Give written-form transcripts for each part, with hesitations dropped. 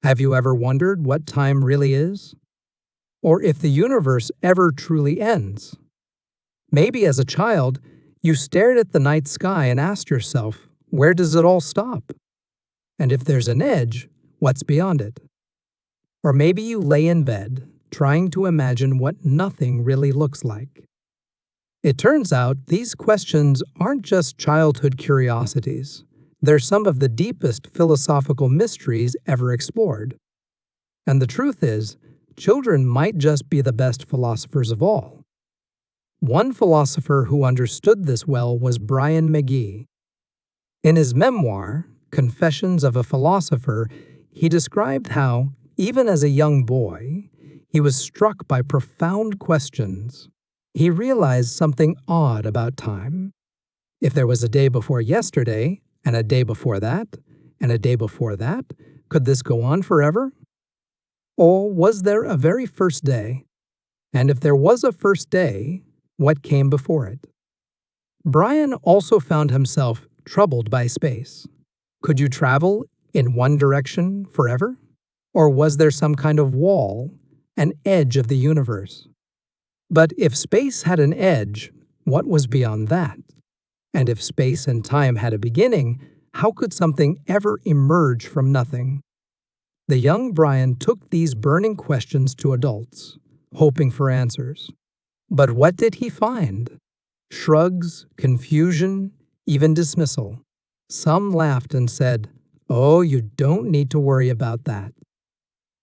Have you ever wondered what time really is? Or if the universe ever truly ends? Maybe as a child, you stared at the night sky and asked yourself, where does it all stop? And if there's an edge, what's beyond it? Or maybe you lay in bed, trying to imagine what nothing really looks like. It turns out these questions aren't just childhood curiosities. They're some of the deepest philosophical mysteries ever explored. And the truth is, children might just be the best philosophers of all. One philosopher who understood this well was Bryan Magee. In his memoir, Confessions of a Philosopher, he described how, even as a young boy, he was struck by profound questions. He realized something odd about time. If there was a day before yesterday, and a day before that, and a day before that, could this go on forever? Or was there a very first day? And if there was a first day, what came before it? Bryan also found himself troubled by space. Could you travel in one direction forever? Or was there some kind of wall, an edge of the universe? But if space had an edge, what was beyond that? And if space and time had a beginning, how could something ever emerge from nothing? The young Bryan took these burning questions to adults, hoping for answers. But what did he find? Shrugs, confusion, even dismissal. Some laughed and said, "Oh, you don't need to worry about that."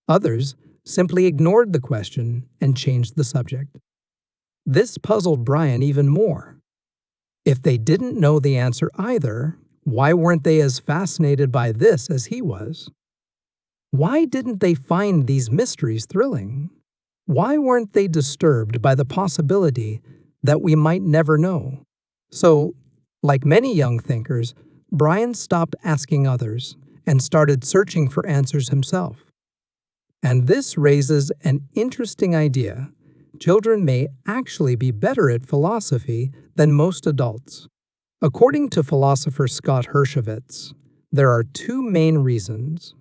Others simply ignored the question and changed the subject. This puzzled Bryan even more. If they didn't know the answer either, why weren't they as fascinated by this as he was? Why didn't they find these mysteries thrilling? Why weren't they disturbed by the possibility that we might never know? So, like many young thinkers, Bryan stopped asking others and started searching for answers himself. And this raises an interesting idea. Children may actually be better at philosophy than most adults. According to philosopher Scott Hershovitz, there are two main reasons.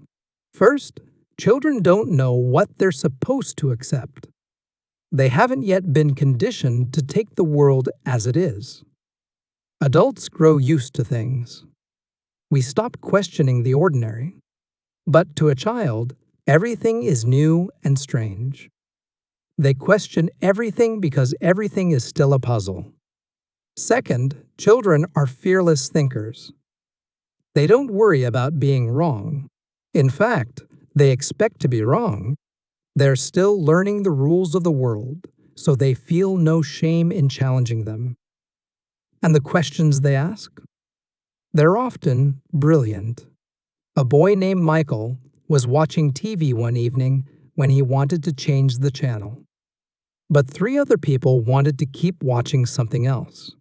First, children don't know what they're supposed to accept. They haven't yet been conditioned to take the world as it is. Adults grow used to things. We stop questioning the ordinary. But to a child, everything is new and strange. They question everything because everything is still a puzzle. Second, children are fearless thinkers. They don't worry about being wrong. In fact, they expect to be wrong. They're still learning the rules of the world, so they feel no shame in challenging them. And the questions they ask? They're often brilliant. A boy named Michael was watching TV one evening when he wanted to change the channel. But 3 other people wanted to keep watching something else.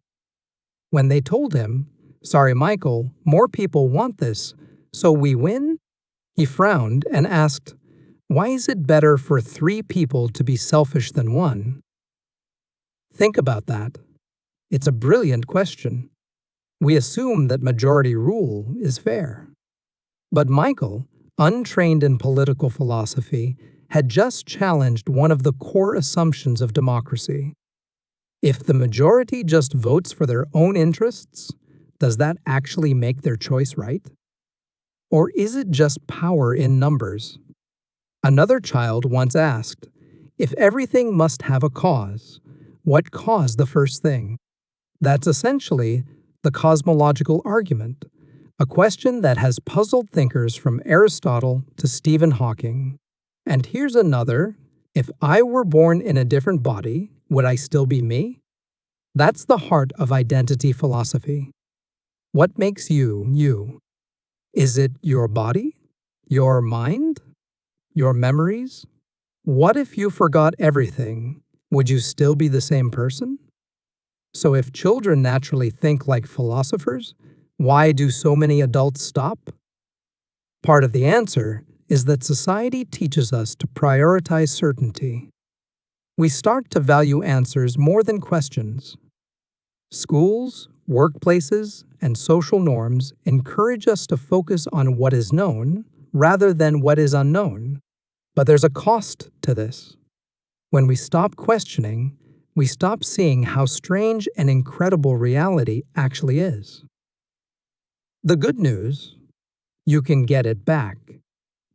When they told him, "Sorry, Michael, more people want this, so we win?" he frowned and asked, "Why is it better for 3 people to be selfish than 1? Think about that. It's a brilliant question. We assume that majority rule is fair. But Michael, untrained in political philosophy, had just challenged one of the core assumptions of democracy. If the majority just votes for their own interests, does that actually make their choice right? Or is it just power in numbers? Another child once asked, if everything must have a cause, what caused the first thing? That's essentially the cosmological argument, a question that has puzzled thinkers from Aristotle to Stephen Hawking. And here's another, if I were born in a different body, would I still be me? That's the heart of identity philosophy. What makes you, you? Is it your body? Your mind? Your memories? What if you forgot everything? Would you still be the same person? So if children naturally think like philosophers, why do so many adults stop? Part of the answer is that society teaches us to prioritize certainty. We start to value answers more than questions. Schools, workplaces, and social norms encourage us to focus on what is known rather than what is unknown. But there's a cost to this. When we stop questioning, we stop seeing how strange and incredible reality actually is. The good news: you can get it back.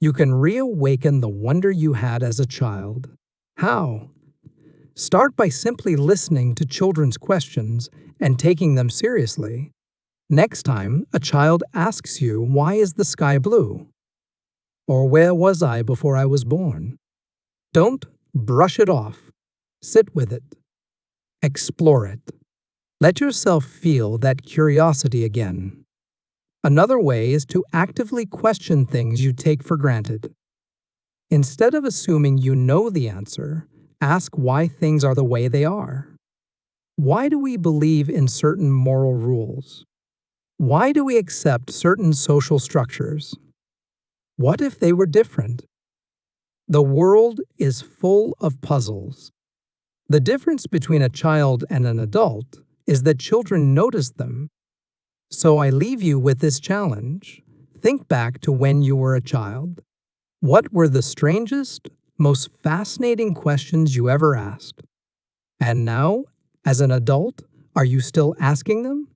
You can reawaken the wonder you had as a child. How? Start by simply listening to children's questions and taking them seriously. Next time a child asks you, "Why is the sky blue?" or "Where was I before I was born?" don't brush it off. Sit with it. Explore it. Let yourself feel that curiosity again. Another way is to actively question things you take for granted. Instead of assuming you know the answer, ask why things are the way they are. Why do we believe in certain moral rules? Why do we accept certain social structures? What if they were different? The world is full of puzzles. The difference between a child and an adult is that children notice them. So I leave you with this challenge. Think back to when you were a child. What were the strangest, most fascinating questions you ever asked? And now, as an adult, are you still asking them?